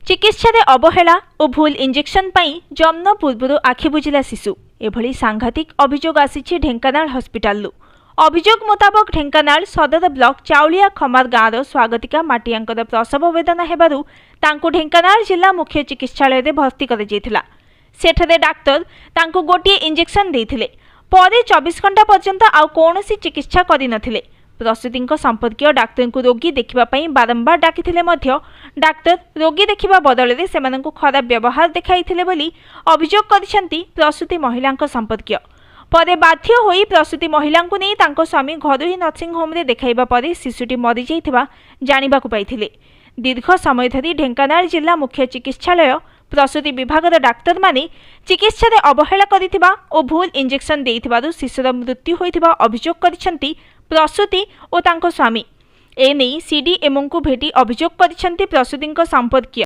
चिकित्सा अवहेला और भूल इंजेक्शन पाई जन्म पूर्व आखि बुझिला शिशु एभली सांघातिक अभियोग आसी ढेंकानाल हस्पिटाल। अभियोग मुताबक ढेंकानाल सदर ब्लॉक चाउलिया खमार गाँवर स्वागतिका माटियांकर प्रसव वेदना हेबारु तांको ढेंकानाल जिला मुख्य चिकित्सालय में भर्ती कर सेठरे डाक्तर तांको गोटे इंजेक्शन देथिले परे 24 घंटा पर्यंत आउ कोनोसी चिकित्सा करि नथिले। प्रसूति संपर्कीय डाक्तर को रोगी देखा बारंबार डाकिथिले मध्य डाक्तर रोगी देखा बदल में सेमानंकु खराब व्यवहार देखाइथिले बोली अभियोग करिसेंती प्रसूति महिला संपर्कीय। परे बाध्य होई प्रसूति महिला को नहीं तांको स्वामी घर ही नर्सिंग होम रे देखाइबा परे शिशुटी मरी जाइथिबा जानिबाकु पाइथिले। दीर्घ समय धरी ढेंकानाल जिला मुख्य चिकित्सालय प्रसूति विभाग डाक्तर माने चिकित्सा अवहेला करिथिबा और भूल इंजेक्शन देइथिबारु शिशुर मृत्यु होइथिबा अभियोग करिसेंती प्रसूति और तांको स्वामी। एने सीडीएमओ को भेटी अभियोग करिसेंती प्रसूति संपर्कीय।